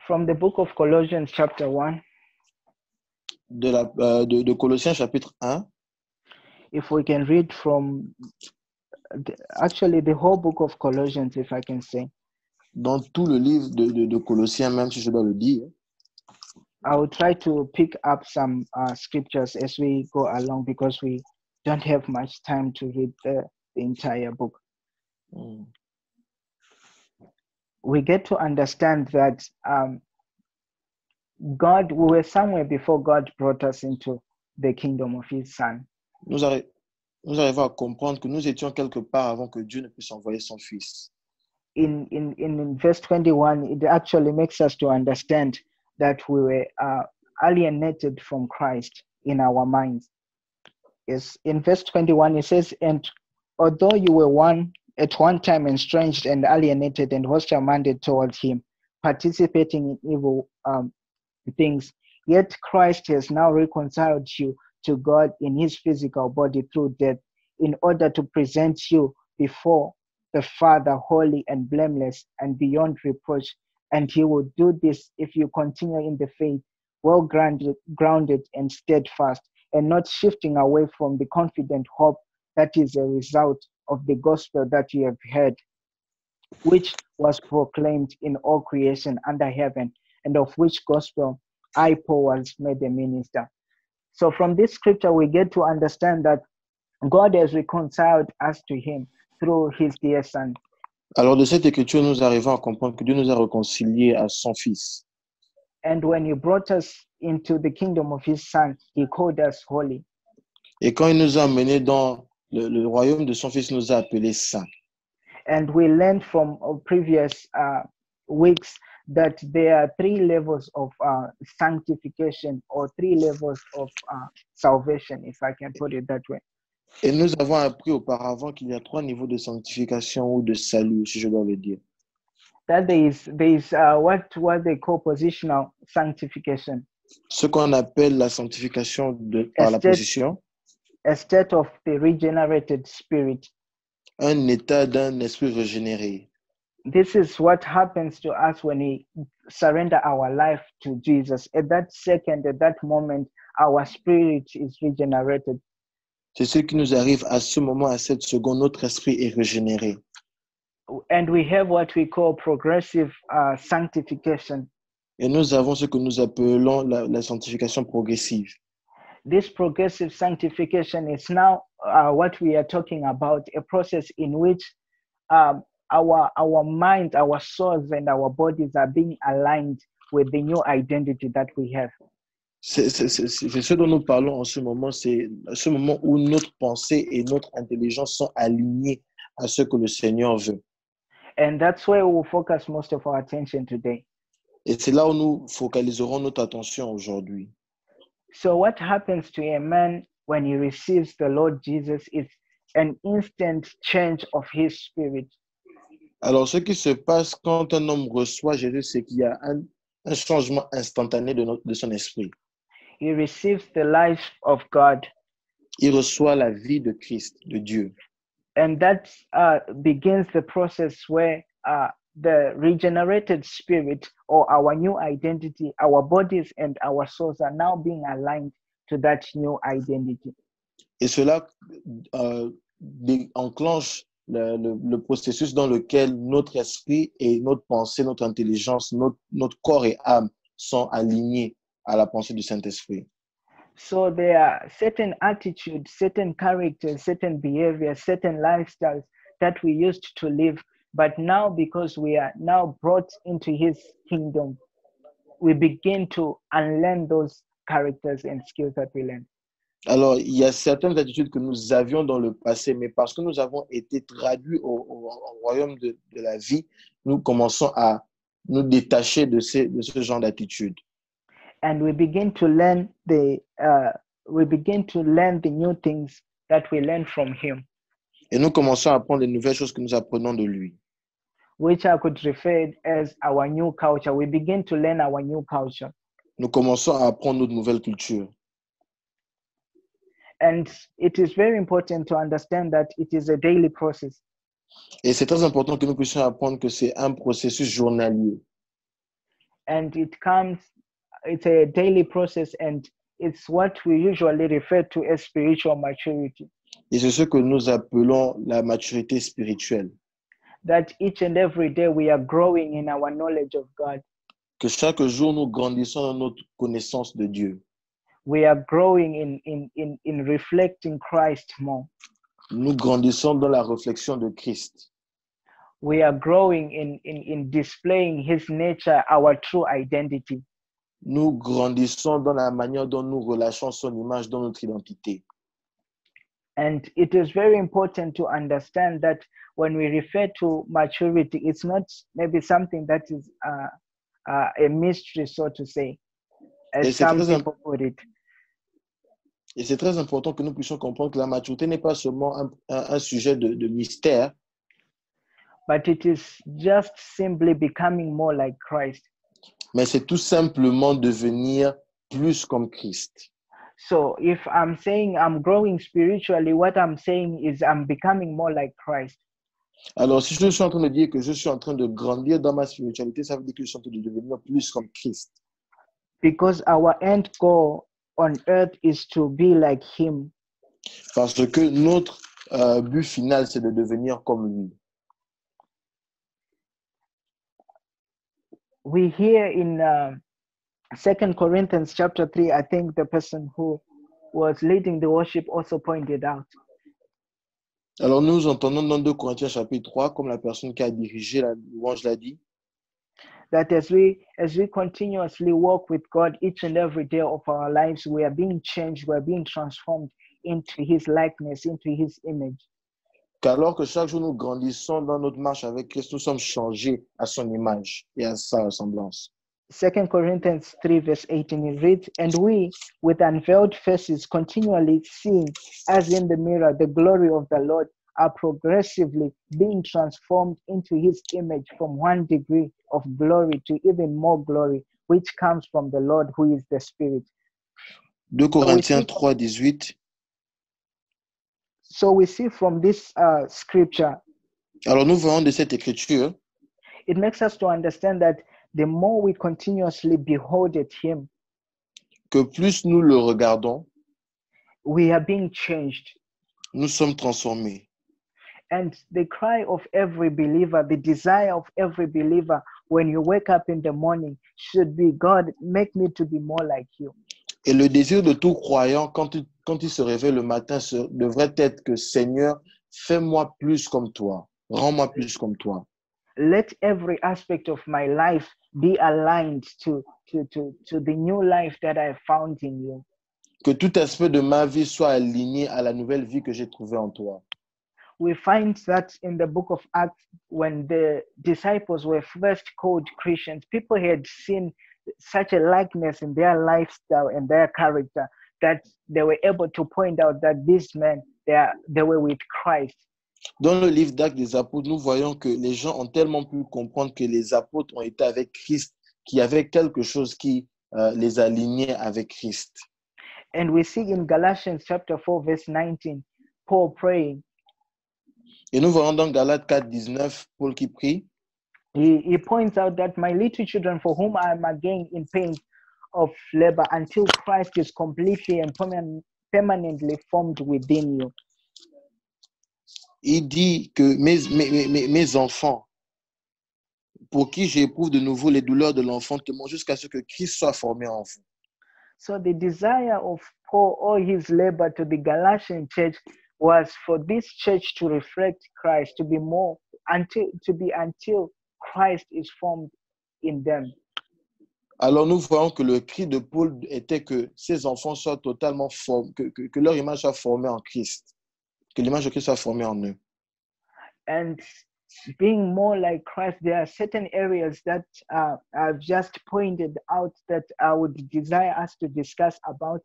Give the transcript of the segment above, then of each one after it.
From the book of Colossians chapter 1, de Colossiens chapitre 1, if we can read from actually the whole book of Colossians, if I can say. dans tout le livre de Colossiens, même si je dois le dire, I will try to pick up some scriptures as we go along because we don't have much time to read the entire book. We get to understand that God, we were somewhere before God brought us into the kingdom of his son. nous arrivons à comprendre que nous étions quelque part avant que Dieu ne puisse envoyer son Fils. In verse 21, it actually makes us to understand that we were alienated from Christ in our minds. Yes, in verse 21, it says, and although you were at one time estranged and alienated and hostile-minded towards him, participating in evil things, yet Christ has now reconciled you to God in his physical body through death, in order to present you before the Father holy and blameless and beyond reproach. And he will do this if you continue in the faith, well grounded and steadfast, and not shifting away from the confident hope that is a result of the gospel that you have heard, which was proclaimed in all creation under heaven, and of which gospel I, Paul, was made a minister. So from this scripture, we get to understand that God has reconciled us to him through his dear son. Alors de cette écriture, nous arrivons à comprendre que Dieu nous a réconciliés à son Fils. And when he brought us into the kingdom of his son, he called us holy. Et quand il nous a menés dans le royaume de son Fils, il nous a appelés saints. And we learned from previous weeks that there are 3 levels of sanctification, or 3 levels of salvation, if I can put it that way. Et nous avons appris auparavant qu'il y a 3 niveaux de sanctification ou de salut, si je dois le dire. That there is what they call positional sanctification. Ce qu'on appelle la sanctification par la position. A state of the regenerated spirit. Un état d'un esprit régénéré. This is what happens to us when we surrender our life to Jesus. At that second, at that moment, our spirit is regenerated. C'est ce qui nous arrive à ce moment, à cette seconde, notre esprit est régénéré. And we have what we call progressive sanctification. Et nous avons ce que nous appelons la sanctification progressive. This progressive sanctification is now what we are talking about, a process in which our mind, our souls, and our bodies are being aligned with the new identity that we have. C'est ce dont nous parlons en ce moment, c'est ce moment où notre pensée et notre intelligence sont alignées à ce que le Seigneur veut. And that's where we will focus most of our attention today. Et c'est là où nous focaliserons notre attention aujourd'hui. So what happens to a man when he receives the Lord Jesus is an instant change of his spirit. Alors, ce qui se passe quand un homme reçoit Jésus, c'est qu'il y a un changement instantané de son esprit. He receives the life of God. Il reçoit la vie de Christ, de Dieu. And that begins the process where the regenerated spirit, or our new identity, our bodies and our souls are now being aligned to that new identity. Et cela enclenche le processus dans lequel notre esprit et notre pensée, notre intelligence, notre corps et âme sont alignés à la pensée du Saint-Esprit. So there are certain attitudes, certain characters, certain behaviors, certain lifestyles that we used to live, but now because we are now brought into his kingdom, we begin to unlearn those characters and skills that we learned. Alors, il y a certaines attitudes que nous avions dans le passé, mais parce que nous avons été traduits au royaume de la vie, nous commençons à nous détacher de ce genre d'attitude. And we begin to learn the new things that we learn from him. Et nous commençons à apprendre les nouvelles choses que nous apprenons de lui. Which I could refer as our new culture. We begin to learn our new culture. Nous commençons à apprendre notre nouvelle culture. And it is very important to understand that it is a daily process. Et c'est très important que nous puissions apprendre que c'est un processus journalier. and it's a daily process, and it's what we usually refer to as spiritual maturity. Et c'est ce que nous appelons la maturité spirituelle. That each and every day we are growing in our knowledge of God. Que chaque jour nous grandissons dans notre connaissance de Dieu. We are growing in reflecting Christ more. Nous grandissons dans la réflexion de Christ. We are growing in displaying his nature, our true identity. Nous grandissons dans la manière dont nous relâchons son image dans notre identité. And it is very important to understand that when we refer to maturity, it's not maybe something that is a mystery, so to say, as some people put it. Et c'est très important que nous puissions comprendre que la maturité n'est pas seulement un sujet de mystère, but it is just simply becoming more like Christ. Mais c'est tout simplement devenir plus comme Christ. So if I'm saying I'm growing spiritually, what I'm saying is I'm becoming more like Christ. Alors, si je suis en train de dire que je suis en train de grandir dans ma spiritualité, ça veut dire que je suis en train de devenir plus comme Christ. Because our end goal on earth is to be like him. Parce que notre but final, c'est de devenir comme lui. We hear in 2 Corinthians chapter 3, I think the person who was leading the worship also pointed out. Alors nous entendons dans 2 Corinthiens chapitre 3, comme la personne qui a dirigé la louange l'a dit, that as we continuously walk with God each and every day of our lives, we are being changed, we are being transformed into his likeness, into his image. Qu'alors que chaque jour nous grandissons dans notre marche avec Christ, nous sommes changés à son image et à sa ressemblance. 2 Corinthians 3 verse 18, it reads, and we, with unveiled faces, continually seeing as in the mirror the glory of the Lord, are progressively being transformed into his image from one degree of glory to even more glory, which comes from the Lord who is the Spirit. 2 Corinthiens 3, 18. So we see from this scripture, alors nous voyons de cette écriture, it makes us to understand that the more we continuously behold at him, que plus nous le regardons, we are being changed. Nous sommes transformés. And the cry of every believer, the desire of every believer when you wake up in the morning should be, God, make me to be more like you. Et le désir de tout croyant, quand il se réveille le matin, devrait être que, Seigneur, fais-moi plus comme toi. Rends-moi plus comme toi. Let every aspect of my life be aligned to the new life that I found in you. Que tout aspect de ma vie soit aligné à la nouvelle vie que j'ai trouvée en toi. We find that in the book of Acts, when the disciples were first called Christians, people had seen such a likeness in their lifestyle and their character that they were able to point out that these men, they were with Christ. Dans le livre d'Actes des Apôtres, nous voyons que les gens ont tellement pu comprendre que les apôtres ont été avec Christ, qu'il y avait quelque chose qui les alignait avec Christ. And we see in Galatians chapter 4, verse 19, Paul praying. Et nous voyons dans Galates 4, 19, Paul qui prie. He points out that my little children, for whom I am again in pain of labor until Christ is completely and permanently formed within you. Il dit que mes enfants, pour qui j'éprouve de nouveau les douleurs de l'enfantement jusqu'à ce que Christ soit formé en vous. So the desire of Paul or his labor to the Galatian church was for this church to reflect Christ, to be more until Christ is formed in them. Alors nous voyons que le cri de Paul était que ces enfants soient totalement formés, que leur image soit formée en Christ, que l'image de Christ soit formée en eux. And being more like Christ, there are certain areas that I've just pointed out that I would desire us to discuss about.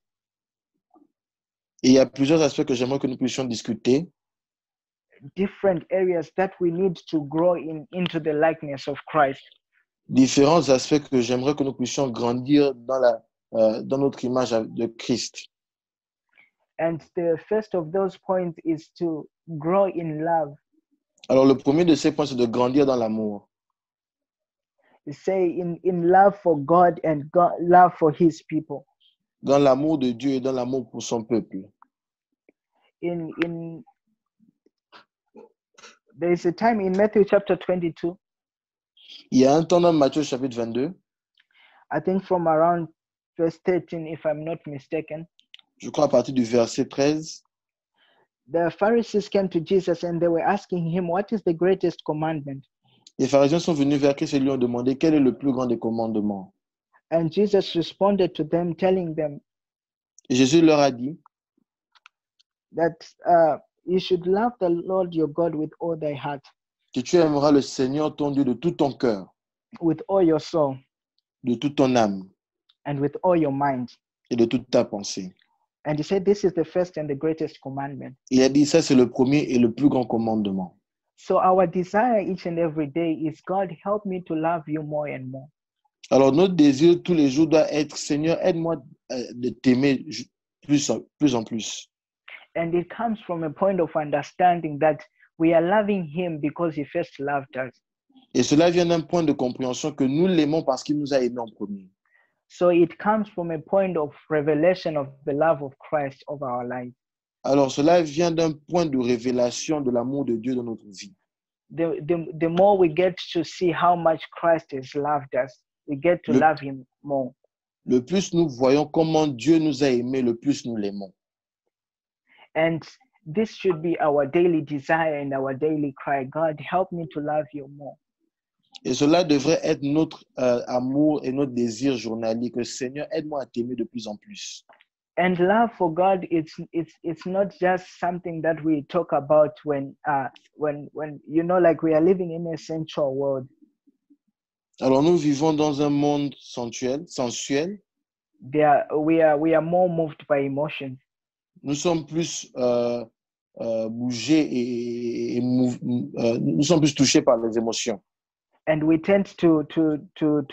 Et il y a plusieurs aspects que j'aimerais que nous puissions discuter. Different areas that we need to grow into the likeness of Christ. Différents aspects que j'aimerais que nous puissions grandir dans notre image de Christ. And the first of those points is to grow in love. Alors le premier de ces points, c'est de grandir dans l'amour. say in love for God and love for his people. Dans l'amour de Dieu et dans l'amour pour son peuple. There is a time in Matthew chapter 22. Il y a un temps dans Matthieu chapitre 22. I think from around verse 13, if I'm not mistaken. Je crois à partir du verset 13. The Pharisees came to Jesus and they were asking him, what is the greatest commandment? Les pharisiens sont venus vers Christ et lui ont demandé quel est le plus grand des commandements. And Jesus responded to them, telling them Et Jésus leur a dit that you should love the Lord your God with all thy heart, que tu aimeras le Seigneur ton Dieu de tout ton cœur, with all your soul, de toute ton âme and with all your mind. et de toute ta pensée. And he said, this is the first and the greatest commandment. Il a dit ça, c'est le premier et le plus grand commandement. So our desire each and every day is, God, help me to love you more and more. Alors notre désir tous les jours doit être, Seigneur, aide-moi de t'aimer plus en plus. And it comes from a point of understanding that we are loving him because he first loved us. Et cela vient d'un point de compréhension que nous l'aimons parce qu'il nous a aimés en premier. So it comes from a point of revelation of the love of Christ over our life. Alors cela vient d'un point de révélation de l'amour de Dieu dans notre vie. The more we get to see how much Christ has loved us, we get to love him more. Le plus nous voyons comment Dieu nous a aimés, le plus nous l'aimons. And this should be our daily desire and our daily cry. God, help me to love you more. Et cela devrait être notre amour et notre désir journalier, que Seigneur, aide-moi à t'aimer de plus en plus. And love for God, it's not just something that we talk about when you know, like we are living in a sensual world. Alors nous vivons dans un monde sensuel. We are more moved by emotions. Nous sommes plus bougés nous sommes plus touchés par les émotions. And we tend to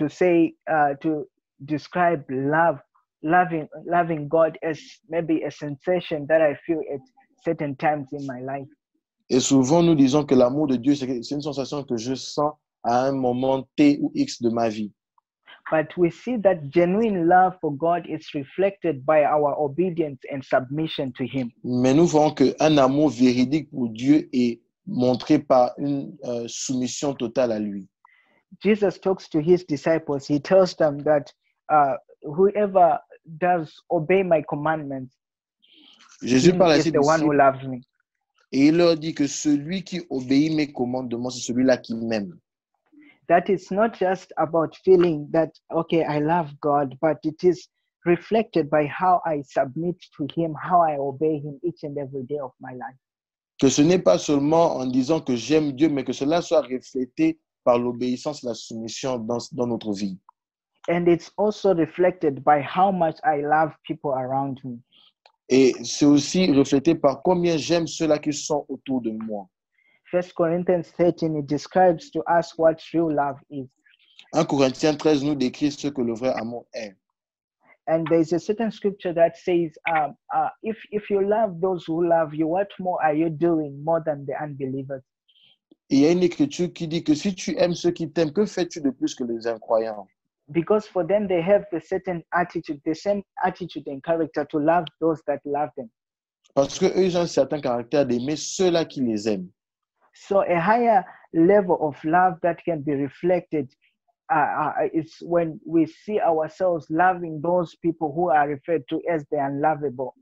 say to describe loving God as maybe a sensation that I feel at certain times in my life. Et souvent nous disons que l'amour de Dieu c'est une sensation que je sens à un moment T ou X de ma vie. But we see that genuine love for God is reflected by our obedience and submission to him. Mais nous voyons qu'un amour véridique pour Dieu est montré par une soumission totale à lui. Jesus talks to his disciples. He tells them that whoever does obey my commandments, Jésus parle à is ses the one who disciples loves me. et il leur dit que celui qui obéit mes commandements, c'est celui-là qui m'aime. That it's not just about feeling that, okay, I love God, but it is reflected by how I submit to him, how I obey him each and every day of my life. Que ce n'est pas seulement en disant que j'aime Dieu, mais que cela soit reflété par l'obéissance et la soumission dans notre vie. And it's also reflected by how much I love people around me. Et c'est aussi reflété par combien j'aime ceux-là qui sont autour de moi. 1 Corinthians 13, it describes to us what true love is. 1 Corinthiens 13 nous décrit ce que le vrai amour est. And there's a certain scripture that says, if you love those who love you, what more are you doing more than the unbelievers? Et il y a une écriture qui dit que si tu aimes ceux qui t'aiment, que fais-tu de plus que les incroyants? Because for them, they have the certain attitude, the same attitude and character to love those that love them. Parce qu'eux, ils ont un certain caractère d'aimer ceux-là qui les aiment. So a higher level of love that can be reflected is when we see ourselves loving those people who are referred to as the unlovable.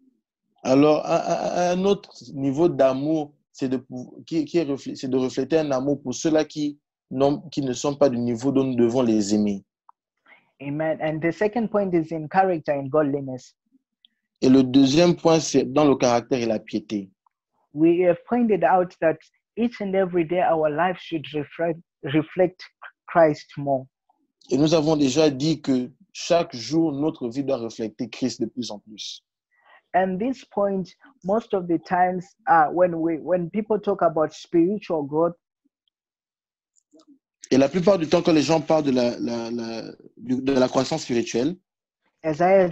Alors, un autre niveau d'amour, c'est de refléter un amour pour ceux-là qui ne sont pas du niveau dont nous devons les aimer. Amen. And the second point is in character and godliness. Et le deuxième point, c'est dans le caractère et la piété. We have pointed out that each and every day our life should reflect Christ more. Et nous avons déjà dit que chaque jour, notre vie doit refléter Christ de plus en plus. And this point, most of the times, when people talk about spiritual growth, et la plupart du temps, quand les gens parlent de la croissance spirituelle, as I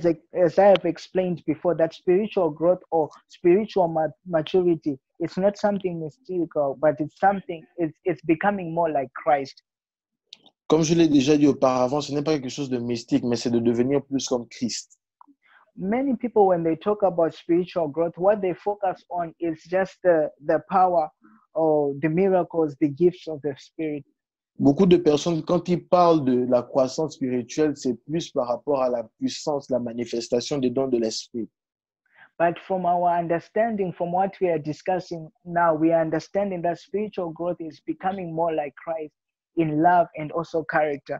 have explained before, that spiritual growth or spiritual maturity, it's not something mystical, but it's something. It's becoming more like Christ. Comme je l'ai déjà dit auparavant, ce n'est pas quelque chose de mystique, mais c'est de devenir plus comme Christ. Many people, when they talk about spiritual growth, what they focus on is just the power or the miracles, the gifts of the Spirit. Beaucoup de personnes, quand ils parlent de la croissance spirituelle, c'est plus par rapport à la puissance, la manifestation des dons de l'esprit. But from our understanding, from what we are discussing now, we are understanding that spiritual growth is becoming more like Christ in love and also character.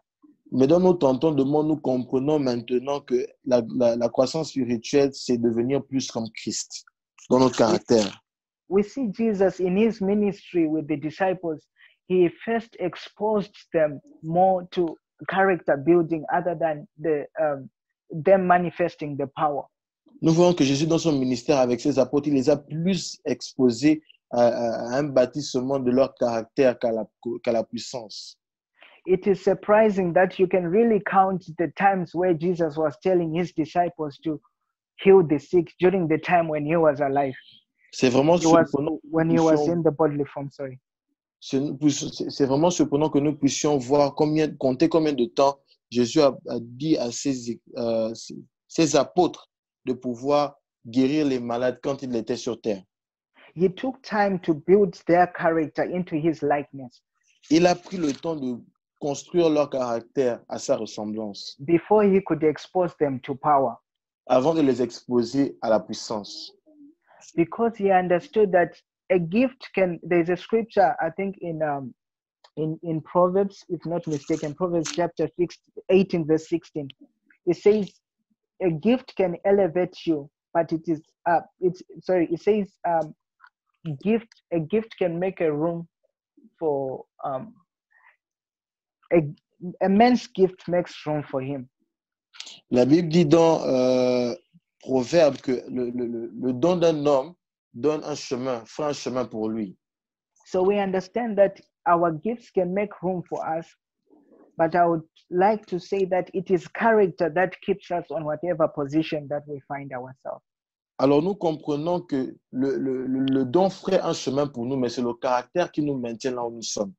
Mais dans notre entendement, nous comprenons maintenant que la croissance spirituelle, c'est devenir plus comme Christ dans notre caractère. We see Jesus in his ministry with the disciples. He first exposed them more to character building other than them manifesting the power. Nous voyons que Jésus, dans son ministère avec ses apôtres, il les a plus exposés à un bâtissement de leur caractère qu'à la puissance. It is surprising that you can really count the times where Jesus was telling his disciples to heal the sick during the time when he was alive. C'est vraiment surprenant. When he was in the bodily form, sorry. C'est vraiment surprenant que nous puissions voir compter combien de temps Jésus a dit à ses apôtres de pouvoir guérir les malades quand il était sur terre. He took time to build their character into his likeness. Il a pris le temps de construire leur caractère à sa ressemblance. Before he could expose them to power. Avant de les exposer à la puissance. Because he understood that a gift there's a scripture, I think in Proverbs, if not mistaken, Proverbs chapter 18 verse 16. It says a gift can elevate you, but it says a gift can make a room for a man's gift makes room for him. La Bible dit dans Proverbe que le don d'un homme donne un chemin, fait un chemin pour lui. So we understand that our gifts can make room for us, but I would like to say that it is character that keeps us on whatever position that we find ourselves. Alors nous comprenons que le don ferait un chemin pour nous, mais c'est le caractère qui nous maintient là où nous sommes.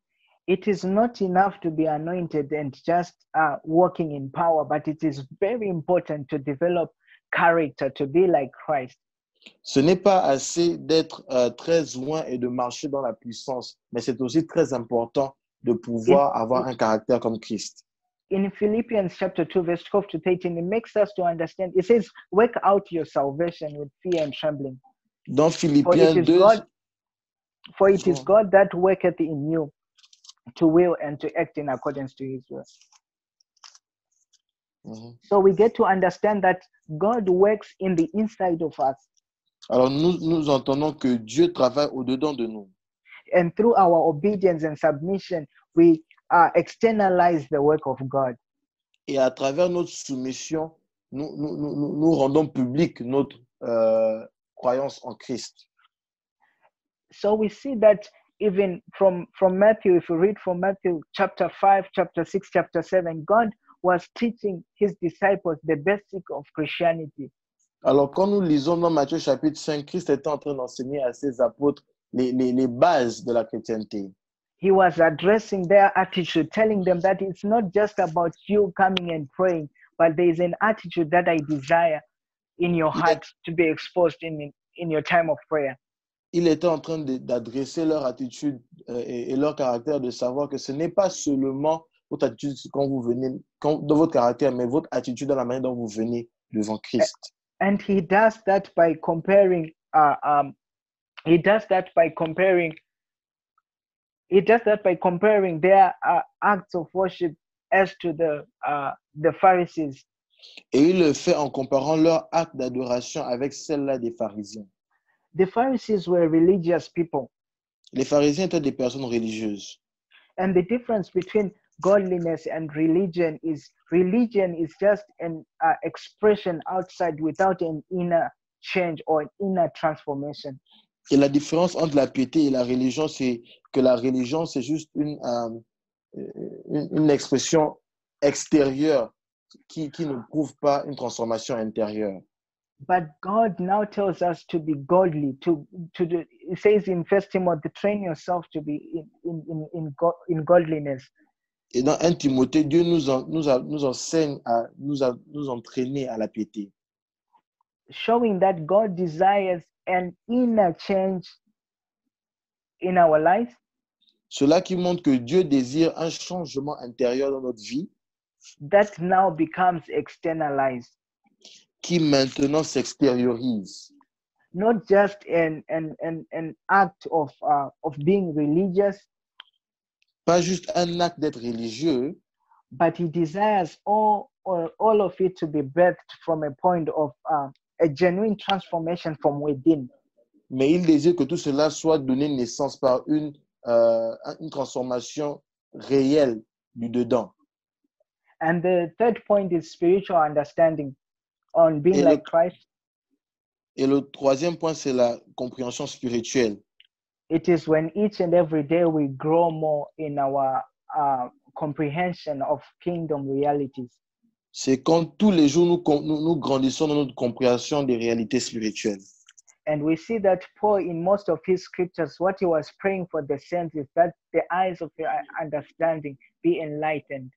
It is not enough to be anointed and just walking in power, but it is very important to develop character, to be like Christ. Ce n'est pas assez d'être très loin et de marcher dans la puissance, mais c'est aussi très important de pouvoir avoir un caractère comme Christ. In Philippians chapter 2, verse 12 to 13, it makes us to understand. It says, work out your salvation with fear and trembling. Dans Philippiens 2, for it is God that worketh in you to will and to act in accordance to his will. So we get to understand that God works in the inside of us. Alors nous entendons que Dieu travaille au-dedans de nous. And through our obedience and submission, we externalize the work of God. Et à travers notre soumission, nous rendons public notre croyance en Christ. So we see that even from Matthew, if we read from Matthew chapter 5, chapter 6, chapter 7, God was teaching his disciples the basic of Christianity. Alors, quand nous lisons dans Matthieu chapitre 5, Christ était en train d'enseigner à ses apôtres les bases de la chrétienté. He was addressing their attitude, telling them that it's not just about you coming and praying, but there is an attitude that I desire in your heart to be exposed in your time of prayer. Il était en train d'adresser leur attitude et leur caractère, de savoir que ce n'est pas seulement votre attitude quand vous venez, dans votre caractère, mais votre attitude dans la manière dont vous venez devant Christ. And he does that by comparing. He does that by comparing their acts of worship as to the Pharisees. Et il le fait en comparant leur acte d'adoration avec celle-là des pharisiens. The Pharisees were religious people. Les pharisiens étaient des personnes religieuses. And the difference between godliness and religion is just an expression outside without an inner change or an inner transformation. Et la différence entre la piété et la religion, c'est que la religion, c'est juste une expression extérieure qui ne prouve pas une transformation intérieure. But God now tells us to be godly. It says in 1 Timothy, train yourself to be in godliness. Et dans 1 Timothée, Dieu nous enseigne à nous entraîner à la piété. showing that God desires an inner change in our lives Cela qui montre que Dieu désire un changement intérieur dans notre vie that now becomes externalized, qui maintenant s'extériorise. not just an act of being religious, Pas juste un acte d'être religieux, but he desires all of it to be birthed from a point of a genuine transformation from within. mais il désire que tout cela soit donné naissance par une transformation réelle du dedans. And the third point is spiritual understanding on being Et like Christ. Et le troisième point, c'est la compréhension spirituelle. It is when each and every day we grow more in our comprehension of kingdom realities. C'est quand tous les jours nous grandissons dans notre compréhension des réalités spirituelles. And we see that Paul, in most of his scriptures, what he was praying for the saints is that the eyes of their understanding be enlightened.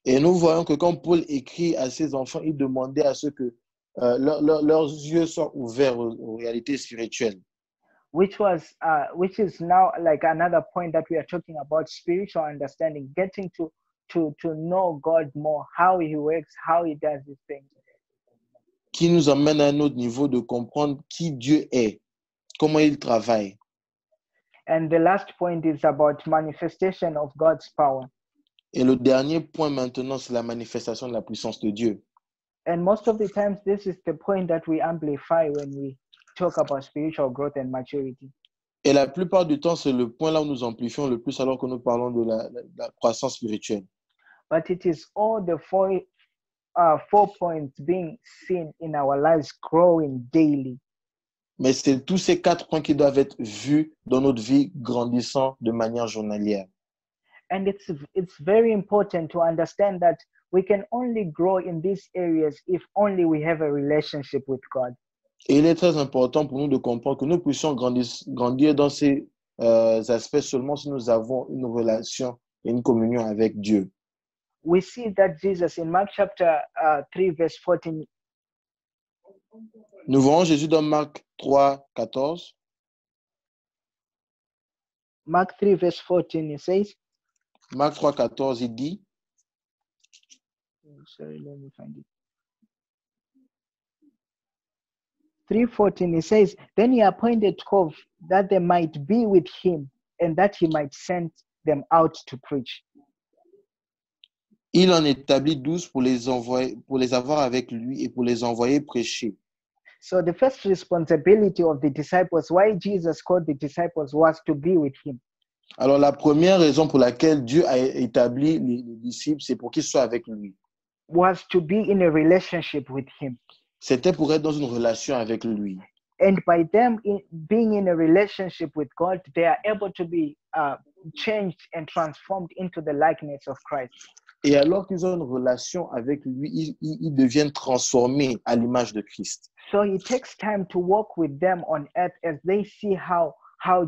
Et nous voyons que quand Paul écrit à ses enfants, il demandait à ce que leurs yeux soient ouverts aux réalités spirituelles. Which is now like another point that we are talking about, spiritual understanding, getting to know God more, how he works, how he does his things. Qui nous amène à un autre niveau de comprendre qui Dieu est, comment il travaille. And the last point is about manifestation of God's power. Et le dernier point maintenant, c'est la manifestation de la puissance de Dieu. And most of the times, this is the point that we amplify when we talk about spiritual growth and maturity. Et la plupart du temps, c'est le point là où nous amplifions le plus alors que nous parlons de la croissance spirituelle. But it is all the four points being seen in our lives growing daily. Mais c'est tous ces 4 points qui doivent être vus dans notre vie grandissant de manière journalière. And it's very important to understand that we can only grow in these areas if only we have a relationship with God. Et il est très important pour nous de comprendre que nous puissions grandir dans ces aspects seulement si nous avons une relation et une communion avec Dieu. We see that Jesus in Mark chapter 3 verse 14. Nous voyons Jésus dans Marc 3, 14. Mark 3 verse 14, it says, Marc 3, 14, il dit, sorry, let me find it. 3:14, it says, then he appointed 12 that they might be with him and that he might send them out to preach. Il en établit 12 pour les avoir avec lui et pour les envoyer prêcher. So the first responsibility of the disciples, why Jesus called the disciples, was to be with him. Alors la première raison pour laquelle Dieu a établi les disciples, c'est pour qu'ils soient avec lui. Was to be in a relationship with him. C'était pour être dans une relation avec lui. And by them being in a relationship with God, they are able to be changed and transformed into the likeness of Christ. Et alors qu'ils ont une relation avec lui, ils deviennent transformés à l'image de Christ. So it takes time to walk with them on earth as they see how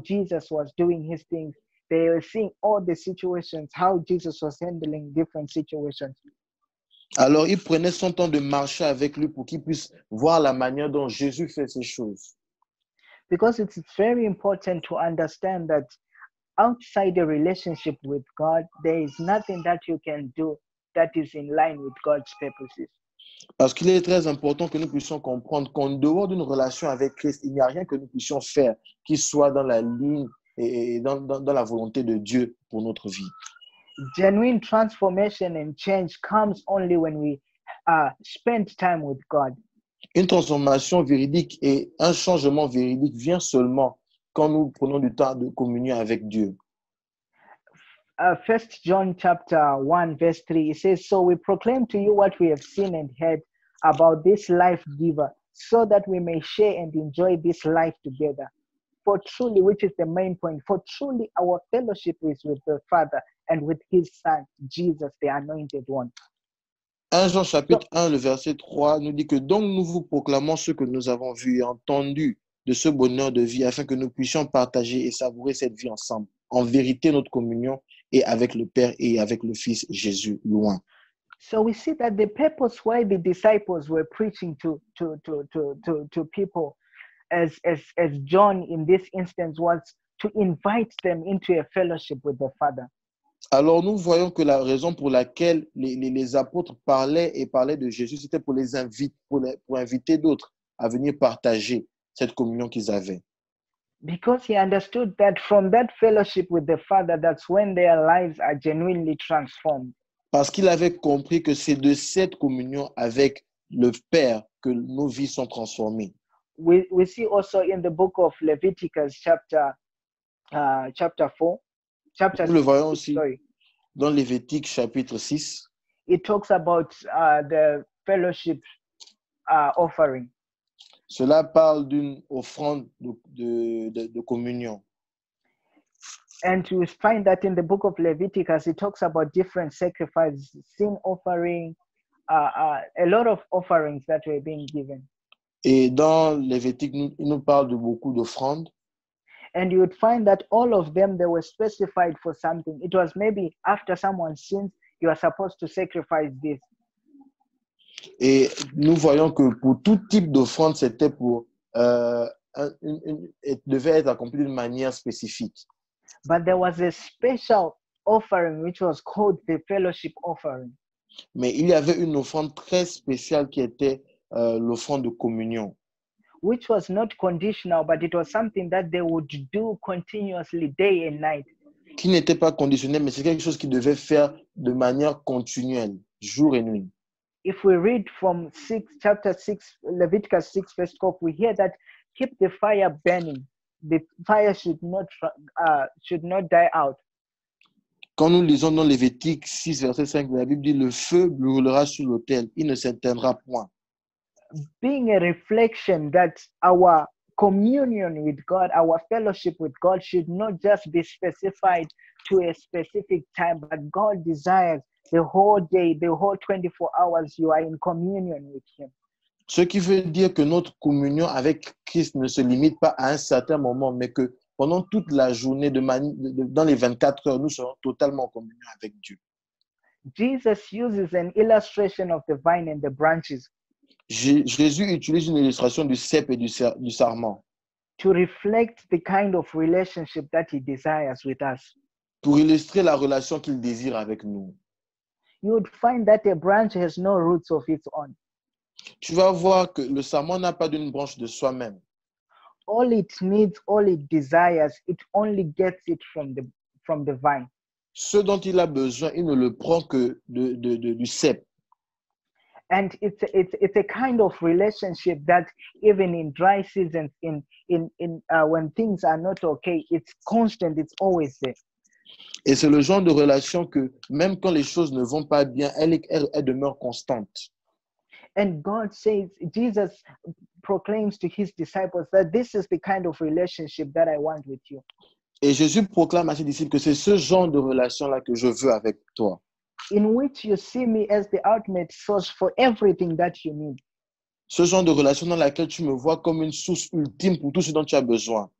Jesus was doing his things. They are seeing all the situations, how Jesus was handling different situations. Alors, il prenait son temps de marcher avec lui pour qu'il puisse voir la manière dont Jésus fait ces choses. Because it's very important to understand that outside the relationship with God, there is nothing that you can do that is in line with God's purposes. Parce qu'il est très important que nous puissions comprendre qu'en dehors d'une relation avec Christ, il n'y a rien que nous puissions faire qui soit dans la ligne et dans la volonté de Dieu pour notre vie. Genuine transformation and change comes only when we spend time with God. Une transformation véridique et un changement véridique vient seulement quand nous prenons du temps de communion avec Dieu. 1 John chapter 1 verse 3, it says, so we proclaim to you what we have seen and heard about this life giver, so that we may share and enjoy this life together. For truly, which is the main point, for truly our fellowship is with the Father and with his Son, Jesus, the anointed one. 1 Jean chapitre 1, le verset 3 nous dit que donc nous vous proclamons ce que nous avons vu et entendu de ce bonheur de vie afin que nous puissions partager et savourer cette vie ensemble. En vérité, notre communion et avec le Père et avec le Fils Jésus loin. So we see that the purpose why the disciples were preaching to people as John in this instance was to invite them into a fellowship with the Father. Alors nous voyons que la raison pour laquelle les apôtres parlaient de Jésus, c'était pour les inviter, pour inviter d'autres à venir partager cette communion qu'ils avaient. Because he understood that from that fellowship with the Father, that's when their lives are genuinely transformed. Parce qu'il avait compris que c'est de cette communion avec le Père que nos vies sont transformées. We see also in the book of Leviticus chapter 4, chapter Nous le voyons 6, aussi sorry. Dans Lévitique chapitre 6. It talks about the fellowship offering. Cela parle d'une offrande de communion. And you find that in the book of Leviticus, it talks about different sacrifices, sin offering, a lot of offerings that were being given. Et dans Lévitique, il nous parle de beaucoup d'offrandes. And you would find that all of them, they were specified for something. It was maybe after someone sins, you are supposed to sacrifice this. Et nous voyons que pour tout type d'offrande, c'était pour devait être accompli d'une manière spécifique. But there was a special offering which was called the fellowship offering. Mais il y avait une offrande très spéciale qui était l'offrande de communion. Which was not conditional, but it was something that they would do continuously, day and night. Qui n'était pas conditionnel, mais c'est quelque chose qu'ils devaient faire de manière continuelle, jour et nuit. If we read from chapter 6, Leviticus 6, verse 12, we hear that keep the fire burning. The fire should not die out. Quand nous lisons dans Lévitique 6, verset 5, la Bible dit « Le feu brûlera sur l'autel, il ne s'éteindra point. » Being a reflection that our communion with God, our fellowship with God should not just be specified to a specific time, but God desires the whole day, the whole 24 hours you are in communion with Him. Ce qui veut dire que notre communion avec Christ ne se limite pas à un certain moment, mais que pendant toute la journée, dans les 24 heures, nous serons totalement en communion avec Dieu. Jesus uses an illustration of the vine and the branches. Jésus utilise une illustration du cep et du sarment to reflect the kind of relationship that He desires with us. pour illustrer la relation qu'il désire avec nous. You would find that a branch has no roots of its own. Tu vas voir que le sarment n'a pas d'une branche de soi-même. All it needs, all it desires, it only gets it from the vine. Ce dont il a besoin, il ne le prend que du cep. And it's a kind of relationship that even in dry seasons, when things are not okay, it's constant, it's always there. Et c'est le genre de relation que même quand les choses ne vont pas bien, elle demeure constante. And God says, Jesus proclaims to His disciples that this is the kind of relationship that I want with you. Et Jésus proclame à ses disciples que c'est ce genre de relation-là que je veux avec toi. In which you see me as the ultimate source for everything that you need. Ce genre de relation dans laquelle tu me vois comme une source ultime pour tout ce dont tu as besoin.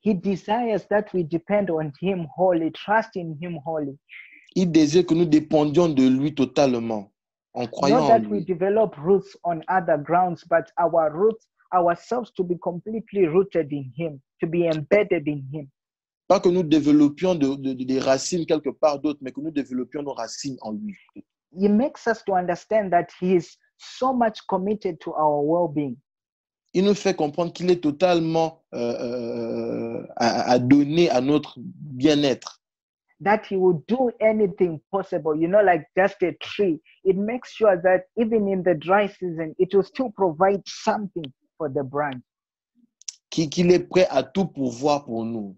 He desires that we depend on Him wholly, trust in Him wholly. Il désire que nous dépendions de lui totalement, en croyant Not en that we lui. develop roots on other grounds, but our roots, ourselves to be completely rooted in Him, to be embedded in Him. Pas que nous développions des racines quelque part d'autre, mais que nous développions nos racines en lui. He makes us to understand that He is so much committed to our well-being. Il nous fait comprendre qu'il est totalement à donner à notre bien-être. That He will do anything possible, like just a tree. It makes sure that even in the dry season, it will still provide something for the branch. Qu'il est prêt à tout pourvoir pour nous.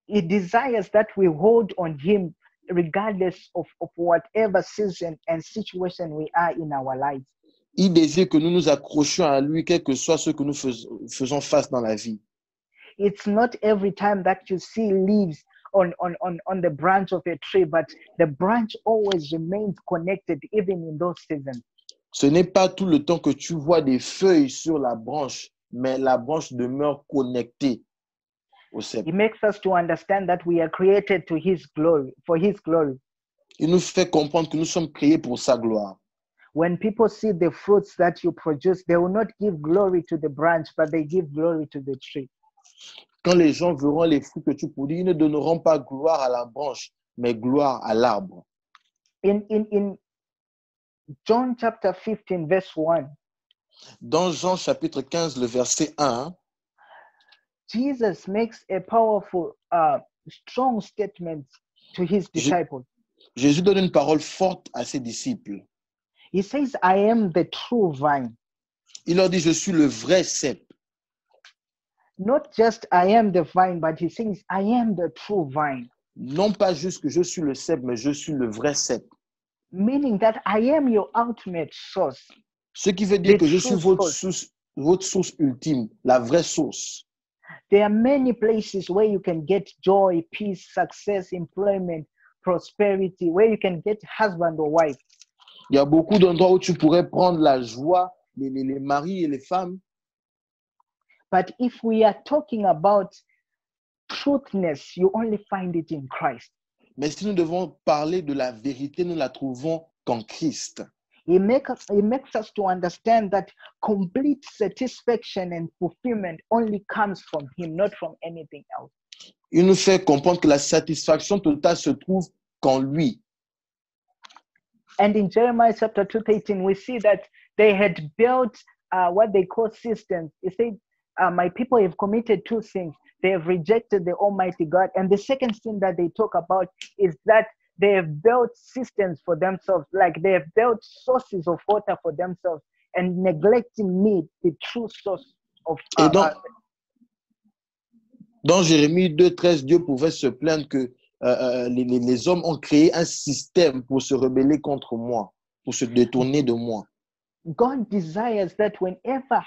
He desires that we hold on Him regardless of whatever season and situation we are in our lives. Il désire que nous nous accrochions à lui, quel que soit ce que nous faisons face dans la vie. It's not every time that you see leaves on the branch of a tree, but the branch always remains connected even in those seasons. Ce n'est pas tout le temps que tu vois des feuilles sur la branche, mais la branche demeure connectée. au cep. He makes us to understand that we are created to His glory, for His glory. Il nous fait comprendre que nous sommes créés pour sa gloire. When people see the fruits that you produce, they will not give glory to the branch, but they give glory to the tree. Quand les gens verront les fruits que tu produis, ils ne donneront pas gloire à la branche, mais gloire à l'arbre. In John chapter 15, verse 1, Dans Jean chapitre 15, le verset 1, Jesus makes a powerful, strong statement to His disciples. Jésus donne une parole forte à ses disciples. He says, I am the true vine. Il leur dit, je suis le vrai cep. Not just I am the vine, but He says, I am the true vine. Non pas juste que je suis le cep, mais je suis le vrai cep. Meaning that I am your ultimate source. Ce qui veut dire The que je true suis votre source ultime, la vraie source. There are many places where you can get joy, peace, success, employment, prosperity, where you can get husband or wife. Il y a beaucoup d'endroits où tu pourrais prendre la joie, les maris et les femmes. But if we are talking about truthness, you only find it in Christ. Mais si nous devons parler de la vérité, nous la trouvons qu'en Christ. He makes us to understand that complete satisfaction and fulfillment only comes from Him, not from anything else. Il nous fait comprendre que la satisfaction totale se trouve qu'en lui. And in Jeremiah chapter 2:18, we see that they had built what they call systems. It said, my people have committed two sins. They have rejected the Almighty God. And the second sin that they talk about is that they have built systems for themselves, like they have built sources of water for themselves and neglecting me, the true source of dans Jérémie 2:13, Dieu pouvait se plaindre que les hommes ont créé un système pour se rebeller contre moi, pour se détourner de moi. God desires that whenever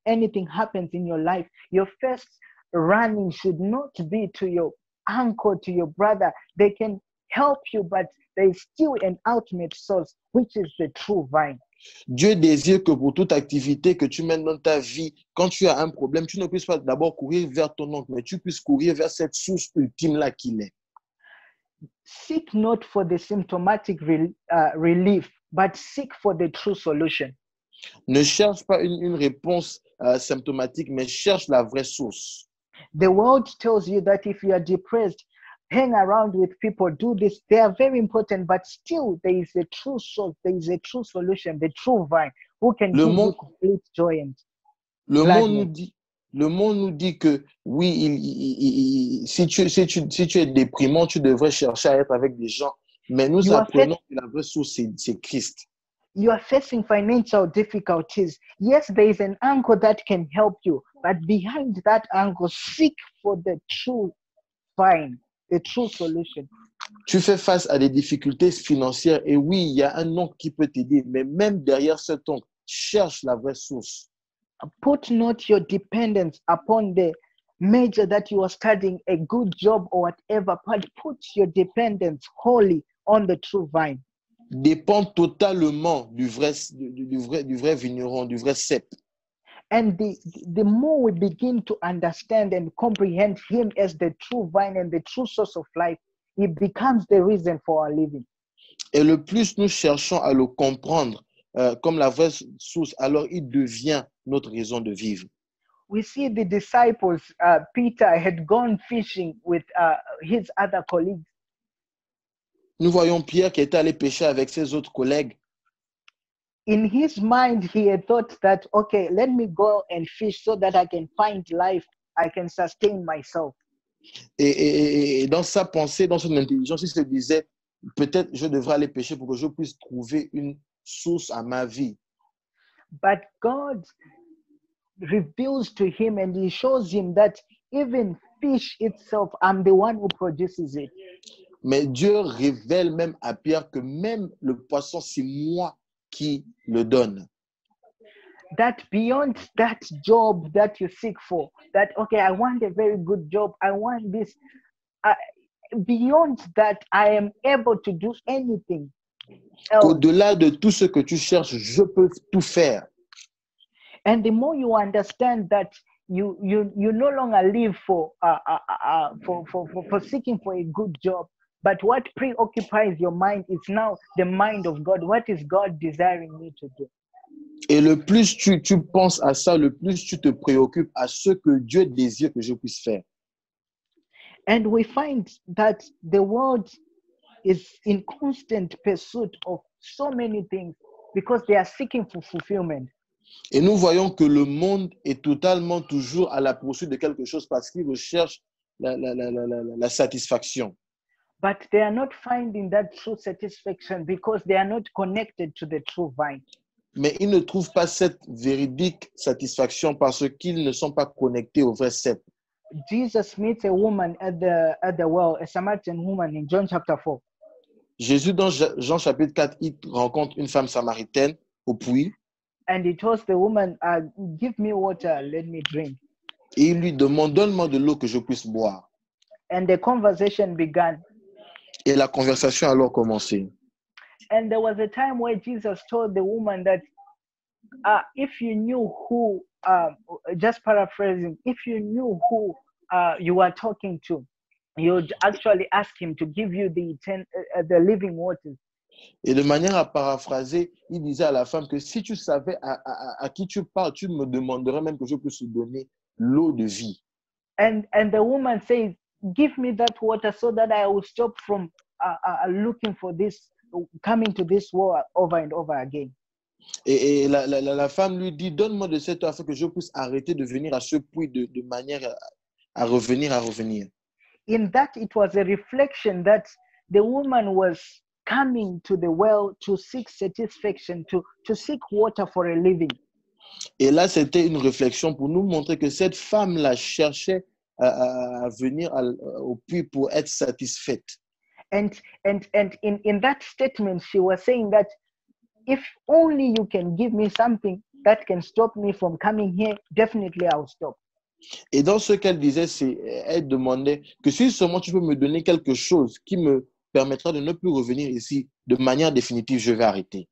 anything happens in your life, your first running should not be to your uncle, to your brother. They can help you, but there is still an ultimate source, which is the true vine. Dieu désire que pour toute activité que tu mènes dans ta vie, quand tu as un problème, tu ne puisses pas d'abord courir vers ton oncle, mais tu puisses courir vers cette source ultime-là qu'il est. Seek not for the symptomatic relief, but seek for the true solution. Ne cherche pas une réponse symptomatique, mais cherche la vraie source. The world tells you that if you are depressed, hang around with people, do this. They are very important, but still there is a true source, there is a true solution, the true vine, who can give you complete joy and le monde nous dit que oui, si tu es déprimant, tu devrais chercher à être avec des gens. Mais nous apprenons que la vraie source, c'est Christ. You are facing financial difficulties. Yes, there is an uncle that can help you, but behind that uncle, seek for the true vine, the true solution. Tu fais face à des difficultés financières et oui, il y a un oncle qui peut t'aider, mais même derrière cet oncle, cherche la vraie source. Put not your dependence upon the major that you are studying, a good job or whatever, but put your dependence wholly on the true vine. Dépend totalement du vrai vigneron, du vrai cep. And the more we begin to understand and comprehend Him as the true vine and the true source of life, He becomes the reason for our living. Et le plus nous cherchons à le comprendre comme la vraie source, alors il devient notre raison de vivre. We see the disciples, Peter had gone fishing with his other colleagues. Nous voyons Pierre qui était allé pêcher avec ses autres collègues. In his mind, he had thought that, okay, let me go and fish so that I can find life, I can sustain myself. Et dans sa pensée, dans son intelligence, il se disait, peut-être je devrais aller pêcher pour que je puisse trouver une source à ma vie. But God reveals to him and He shows him that even fish itself, I'm the one who produces it. Mais Dieu révèle même à Pierre que même le poisson, c'est moi qui le donne. That beyond that job that you seek for, that, okay, I want a very good job, I want this. Beyond that, I am able to do anything else. Au-delà de tout ce que tu cherches, je peux tout faire. And the more you understand that you no longer live for seeking for a good job, but what preoccupies your mind is now the mind of God. What is God desiring me to do? Et le plus tu penses à ça, le plus tu te préoccupes à ce que Dieu désire que je puisse faire. And we find that the world is in constant pursuit of so many things because they are seeking for fulfillment. Et nous voyons que le monde est totalement toujours à la poursuite de quelque chose parce qu'il recherche la satisfaction. But they are not finding that true satisfaction because they are not connected to the true vine. Mais ils ne trouvent pas cette véridique satisfaction parce qu'ils ne sont pas connectés au vrai cep. Jesus meets a woman at the well, a Samaritan woman in John chapter 4. Jésus, dans Jean chapitre 4, il rencontre une femme samaritaine au puits. And he tells the woman, give me water, let me drink. Et il lui demande, donne-moi de l'eau que je puisse boire. And the conversation began. Et la conversation a alors commencé. And there was a time where Jesus told the woman that if you knew who, just paraphrasing, if you knew who you were talking to, you'd actually ask him to give you the living waters. Et de manière à paraphraser, il disait à la femme que si tu savais à qui tu parles, tu me demanderais même que je puisse te donner l'eau de vie. And the woman says, give me that water so that I will stop from looking for this, coming to this well over and over again. Et la femme lui dit, donne-moi de cette eau afin que je puisse arrêter de venir à ce puits de manière à revenir. In that, it was a reflection that the woman was coming to the well to seek satisfaction, to seek water for a living. Et là, c'était une réflexion pour nous montrer que cette femme-là cherchait à venir au puits pour être satisfaite. And in that statement, she was saying that if only you can give me something that can stop me from coming here, definitely I'll stop. Et dans ce qu'elle disait, elle demandait que si seulement tu peux me donner quelque chose qui me permettra de ne plus revenir ici, de manière définitive, je vais arrêter.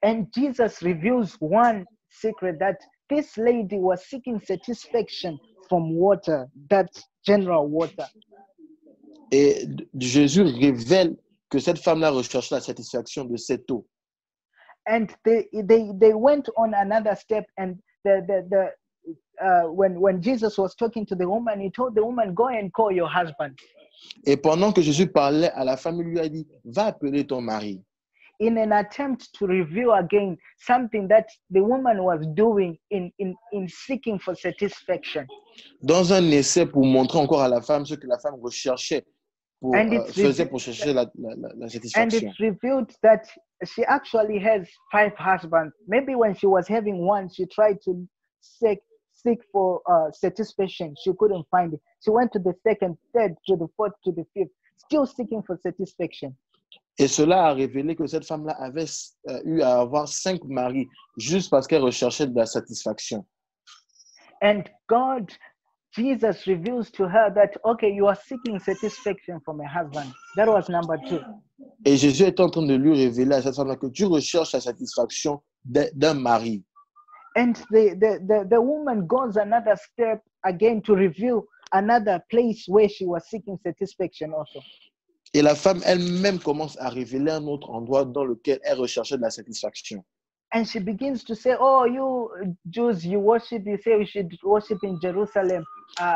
And Jesus reveals one secret, that this lady was seeking satisfaction from water, that general water. Et Jésus révèle que cette femme-là recherche la satisfaction de cette eau. And they went on another step, and when Jesus was talking to the woman, he told the woman, go and call your husband. Et pendant que Jésus parlait à la femme, il lui a dit, va appeler ton mari. In an attempt to reveal again something that the woman was doing in seeking for satisfaction. Dans un essai pour montrer encore à la femme ce que la femme recherchait, faisait pour chercher la satisfaction. And it revealed that she actually has 5 husbands. Maybe when she was having one, she tried to seek for satisfaction. She couldn't find it. She went to the second, third, to the fourth, to the fifth, still seeking for satisfaction. Et cela a révélé que cette femme-là avait eu à avoir 5 maris juste parce qu'elle recherchait de la satisfaction. And Jesus reveals to her that, okay, you are seeking satisfaction from a husband. That was number 2. Et Jésus est en train de lui révéler à cette femme-là que tu recherches la satisfaction d'un mari. And the woman goes another step again to reveal another place where she was seeking satisfaction also. Et la femme elle-même commence à révéler un autre endroit dans lequel elle recherchait de la satisfaction. And she begins to say, oh, you Jews, you say we should worship in Jerusalem.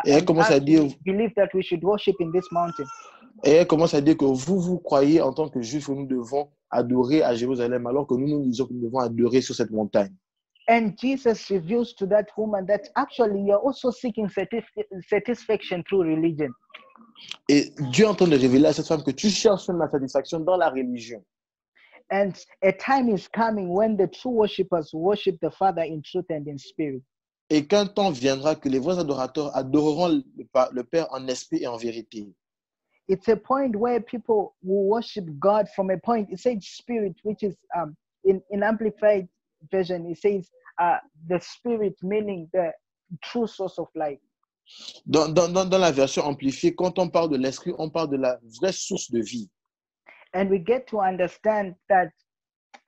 Et elle commence à dire, believe that we should worship in this mountain. Et elle commence à dire que vous croyez en tant que juifs que nous devons adorer à Jérusalem, alors que nous disons que nous devons adorer sur cette montagne. And Jesus reveals to that woman that actually you're also seeking satisfaction through religion. Et Dieu est en train de révéler à cette femme que tu cherches la satisfaction dans la religion. And a time is coming when the true worshippers worship the Father in truth and in spirit. Et qu'un temps viendra que les vrais adorateurs adoreront le Père en esprit et en vérité. It's a point where people will worship God from a point, it says spirit, which is in Amplified version, it says the spirit, meaning the true source of life. Dans la version amplifiée, quand on parle de l'esprit, on parle de la vraie source de vie. And we get to understand that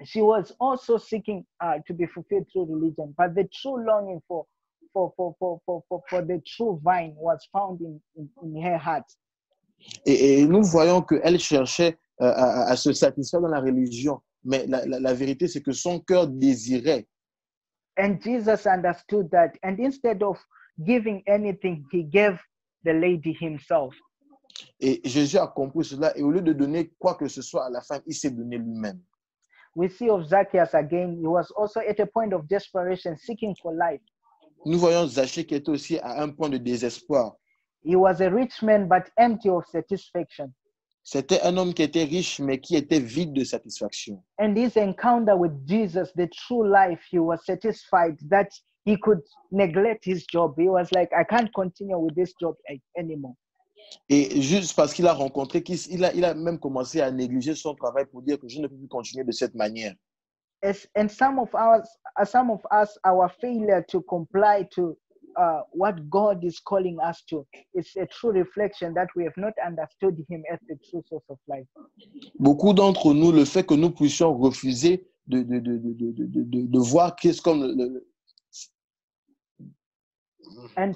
she was also seeking to be fulfilled through religion, but the true longing for for the true vine was found in her heart. Et nous voyons qu'elle cherchait à se satisfaire dans la religion. Mais la vérité, c'est que son cœur désirait. And Jesus understood that. And instead of giving anything, he gave the lady himself. Et Jésus a compris cela. Et au lieu de donner quoi que ce soit à la femme, il s'est donné lui-même. We see of Zacchaeus again. He was also at a point of desperation, seeking for life. Nous voyons Zachée qui était aussi à un point de désespoir. He was a rich man, but empty of satisfaction. C'était un homme qui était riche, mais qui était vide de satisfaction. And his encounter with Jesus, the true life, he was satisfied that he could neglect his job. He was like, I can't continue with this job anymore. Et juste parce qu'il a rencontré, il a même commencé à négliger son travail pour dire que je ne peux plus continuer de cette manière. And some of us, our failure to comply to what God is calling us to, it's a true reflection that we have not understood him as the true source of life. Beaucoup d'entre nous, le fait que nous puissions refuser de voir Christ comme And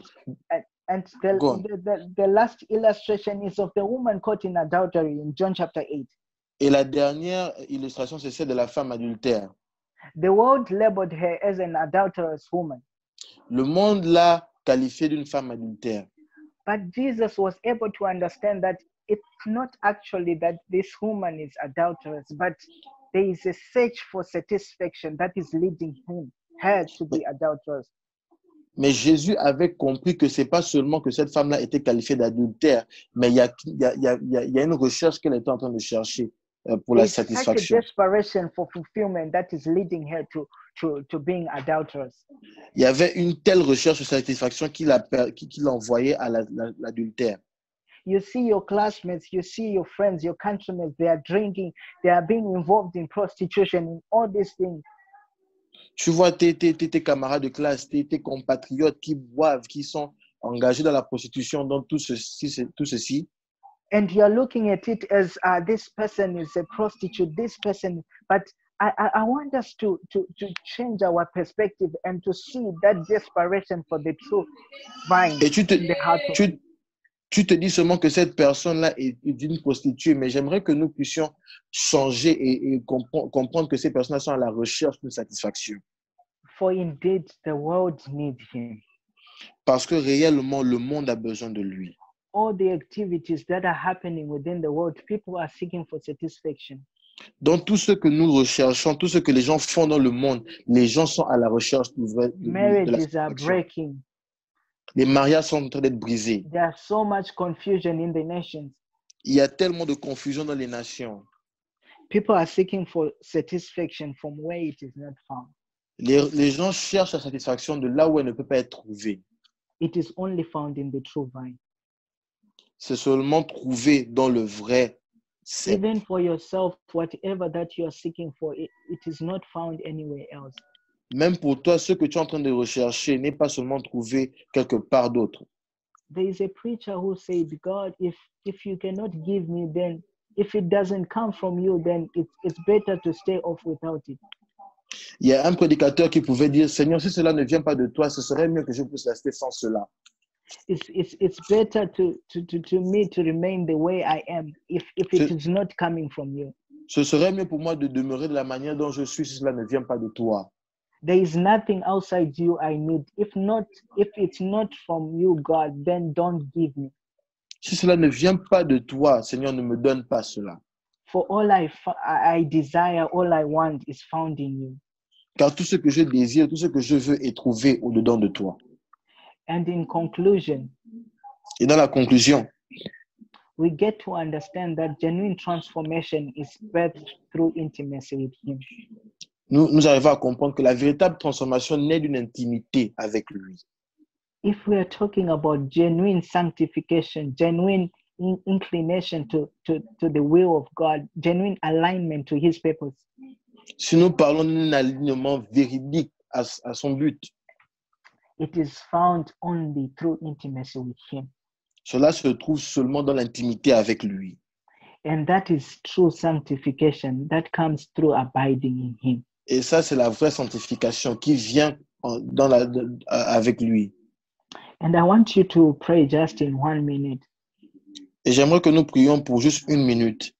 the last illustration is of the woman caught in adultery in John chapter 8. Et la dernière illustration, c'est celle de la femme adultère. The world labeled her as an adulterous woman. Le monde l'a qualifiée d'une femme adultère. But Jesus was able to understand that it's not actually that this woman is adulterous, but there is a search for satisfaction that is leading her to be adulterous. Mais Jésus avait compris que ce n'est pas seulement que cette femme-là était qualifiée d'adultère, mais il y a une recherche qu'elle était en train de chercher pour la satisfaction. Such a desperation for fulfillment that is leading her to being adulterous. Il y avait une telle recherche de satisfaction qu'il envoyait à l'adultère. You see your classmates, you see your friends, your countrymen, they are drinking, they are being involved in prostitution, in all these things. Tu vois tes camarades de classe, tes compatriotes qui boivent, qui sont engagés dans la prostitution, dans tout ceci. And you are looking at it as this person is a prostitute, this person. But I want us to change our perspective and to see that desperation for the true vine. Et tu te dis seulement que cette personne-là est une prostituée, mais j'aimerais que nous puissions changer et comprendre que ces personnes-là sont à la recherche d'une satisfaction. For indeed, the world needs him. Parce que réellement, le monde a besoin de lui. All the activities that are happening within the world, people are seeking for satisfaction. Dans tout ce que nous recherchons, tout ce que les gens font dans le monde, les gens sont à la recherche de la Marriages are satisfaction. breaking. Les mariages sont en train d'être brisés. There's so much confusion in the nations. Il y a tellement de confusion dans les nations. People are seeking for satisfaction from where it is not found. Les gens cherchent la satisfaction de là où elle ne peut pas être trouvée. It is only found in the true vine. C'est seulement trouvé dans le vrai cep. Even for yourself, whatever that you are seeking for, it is not found anywhere else. Même pour toi, ce que tu es en train de rechercher n'est pas seulement trouvé quelque part d'autre. There is a preacher who said, God, if you cannot give me, then if it doesn't come from you, then it's better to stay off without it. Il y a un prédicateur qui pouvait dire, Seigneur, si cela ne vient pas de toi, ce serait mieux que je puisse rester sans cela. It's better to me to remain the way I am if it is not coming from you. Ce serait mieux pour moi de demeurer de la manière dont je suis si cela ne vient pas de toi. There is nothing outside you I need. If it's not from you, God, then don't give me. Si cela ne vient pas de toi, Seigneur, ne me donne pas cela. For all I desire, all I want is found in you. Car tout ce que je désire, tout ce que je veux est trouvé au-dedans de toi. And in conclusion, Et dans la conclusion, we get to understand that genuine transformation is birthed through intimacy with him. nous arrivons à comprendre que la véritable transformation naît d'une intimité avec lui. If we are talking about genuine sanctification, genuine inclination to the will of God, genuine alignment to his purpose, Si nous parlons d'un alignement véridique à son but, it is found only through intimacy with him. cela se trouve seulement dans l'intimité avec lui. And that is true sanctification that comes through abiding in him. Et ça, c'est la vraie sanctification qui vient avec lui. And I want you to pray just in 1 minute. Et j'aimerais que nous prions pour juste 1 minute.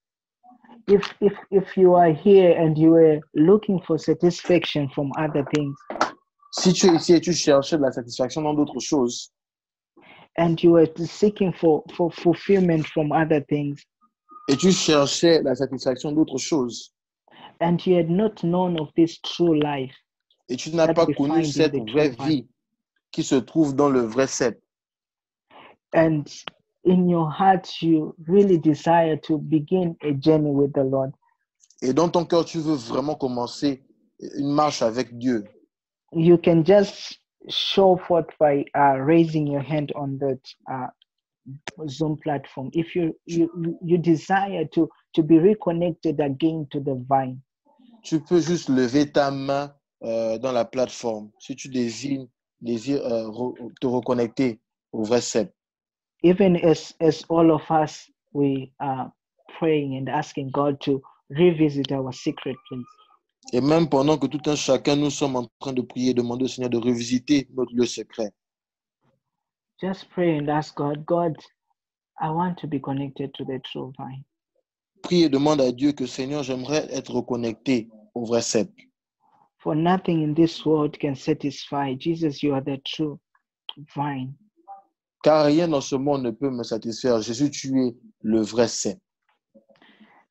If you are here and you are looking for satisfaction from other things, Si tu es ici et tu cherches de la satisfaction dans d'autres choses, and you are seeking for fulfillment from other things, et tu cherchais la satisfaction d'autres choses, and you had not known of this true life, et tu n'as that pas we connu find in cette the vraie true vie qui se trouve dans le vrai cep, and in your heart you really desire to begin a journey with the Lord, et dans ton cœur, tu veux vraiment commencer une marche avec Dieu, you can just show forth by raising your hand on that Zoom platform. If you desire to be reconnected again to the vine, tu peux juste lever ta main dans la plateforme si tu désires te reconnecter au vrai cep. even as all of us, we are praying and asking God to revisit our secret place. Et même pendant que tout un chacun, nous sommes en train de prier, demander au Seigneur de revisiter notre lieu secret. Just pray and ask God, God, I want to be connected to the true vine. Prie et demande à Dieu que Seigneur, j'aimerais être reconnecté au vrai cep. For nothing in this world can satisfy. Jesus, you are the true vine. Car rien dans ce monde ne peut me satisfaire. Jésus, tu es le vrai cep.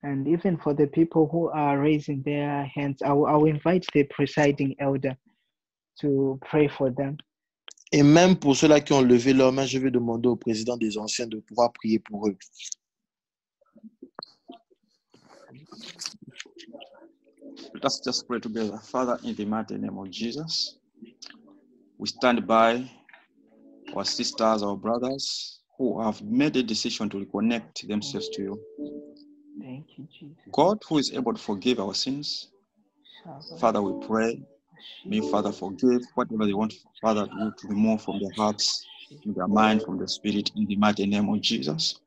And even for the people who are raising their hands, I will invite the presiding elder to pray for them. Et même pour ceux-là qui ont levé leurs mains, je vais demander au président des anciens de pouvoir prier pour eux. Let us just pray together. Father, in the mighty name of Jesus, we stand by our sisters, our brothers who have made a decision to reconnect themselves to you. Thank you, Jesus. God, who is able to forgive our sins, Father, we pray, may Father forgive whatever they want, Father, you to remove from their hearts, from their mind, from their spirit, in the mighty name of Jesus.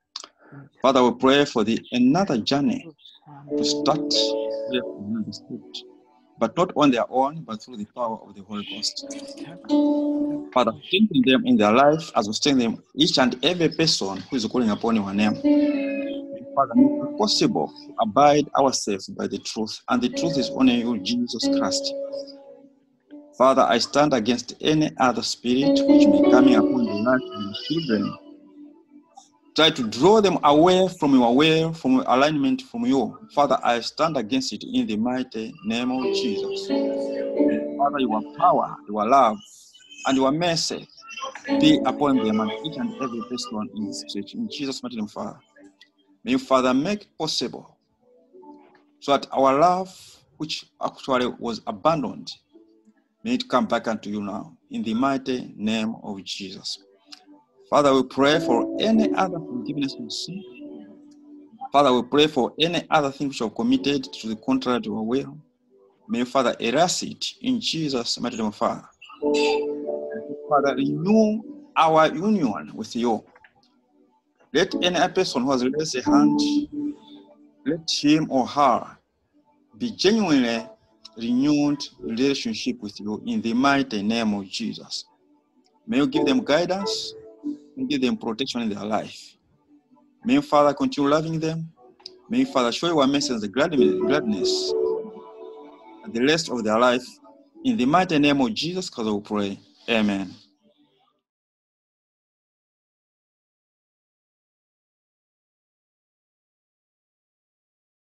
Father, we pray for another journey to start here from the Spirit, but not on their own, but through the power of the Holy Ghost. Father, strengthen them in their life as we strengthen them, each and every person who is calling upon your name. Father, make it possible to abide ourselves by the truth, and the truth is only you, Jesus Christ. Father, I stand against any other spirit which may be coming upon the life of your children. Try to draw them away from your way, from your alignment from you. Father, I stand against it in the mighty name of Jesus. Father, your power, your love, and your mercy be upon them and each and every person in this church. In Jesus' mighty name, Father. May you, Father, make it possible so that our love, which actually was abandoned, may it come back unto you now. In the mighty name of Jesus. Father, we pray for any other forgiveness of sin. Father, we pray for any other thing which you have committed to the contrary to our will. May you, Father, erase it in Jesus' mighty name, Father. Father, renew our union with you. Let any person who has raised a hand, let him or her be genuinely renewed relationship with you in the mighty name of Jesus. May you give them guidance and give them protection in their life. May you, Father, continue loving them. May you, Father, show your mercy and the gladness and the rest of their life. In the mighty name of Jesus, because we pray. Amen.